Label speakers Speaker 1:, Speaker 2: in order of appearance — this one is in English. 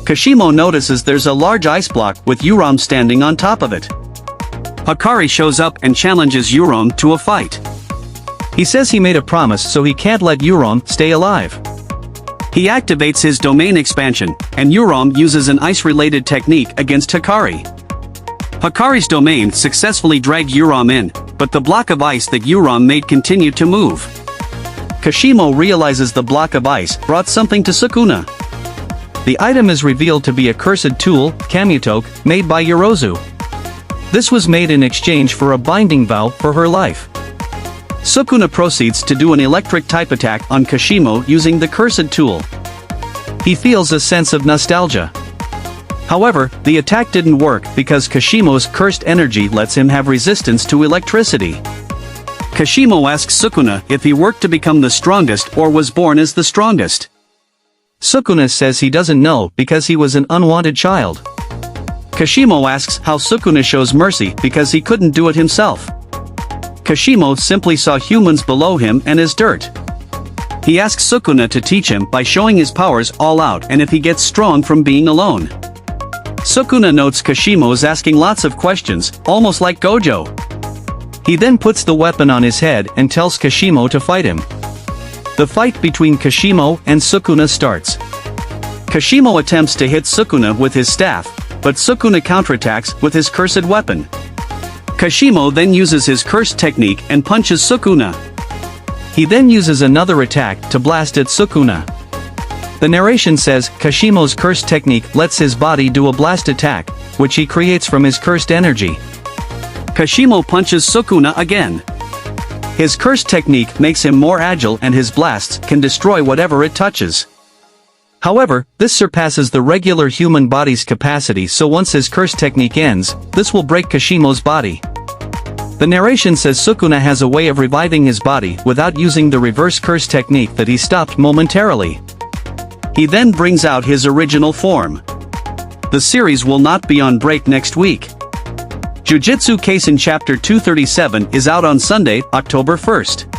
Speaker 1: Kashimo notices there's a large ice block with Yurom standing on top of it. Hakari shows up and challenges Yurom to a fight.
Speaker 2: He says he made a promise so he can't let Yurom stay alive.
Speaker 1: He activates his domain expansion, and Yurom uses an ice-related technique against Hakari. Hakari's domain successfully dragged Yurom in, but the block of ice that Yurom made continued to move. Kashimo realizes the block of ice brought something to Sukuna.
Speaker 2: The item is revealed to be a cursed tool, Kamutoke, made by Yorozu. This was made in exchange for a binding vow for her life.
Speaker 1: Sukuna proceeds to do an electric-type attack on Kashimo using the cursed tool.
Speaker 2: He feels a sense of nostalgia.
Speaker 1: However, the attack didn't work because Kashimo's cursed energy lets him have resistance to electricity. Kashimo asks Sukuna if he worked to become the strongest or was born as the strongest.
Speaker 2: Sukuna says he doesn't know because he was an unwanted child.
Speaker 1: Kashimo asks how Sukuna shows mercy because he couldn't do it himself. Kashimo simply saw humans below him and as dirt. He asks Sukuna to teach him by showing his powers all out and if he gets strong from being alone. Sukuna notes Kashimo's asking lots of questions, almost like Gojo.
Speaker 2: He then puts the weapon on his head and tells Kashimo to fight him. The fight between Kashimo and Sukuna starts.
Speaker 1: Kashimo attempts to hit Sukuna with his staff, but Sukuna counterattacks with his cursed weapon. Kashimo then uses his cursed technique and punches Sukuna.
Speaker 2: He then uses another attack to blast at Sukuna. The narration says Kashimo's cursed technique lets his body do a blast attack, which he creates from his cursed energy.
Speaker 1: Kashimo punches Sukuna again. His cursed technique makes him more agile and his blasts can destroy whatever it touches.
Speaker 2: However, this surpasses the regular human body's capacity, so once his cursed technique ends, this will break Kashimo's body. The narration says Sukuna has a way of reviving his body without using the reverse curse technique that he stopped momentarily.
Speaker 1: He then brings out his original form. The series will not be on break next week. Jujutsu Kaisen Chapter 237 is out on Sunday, October 1st.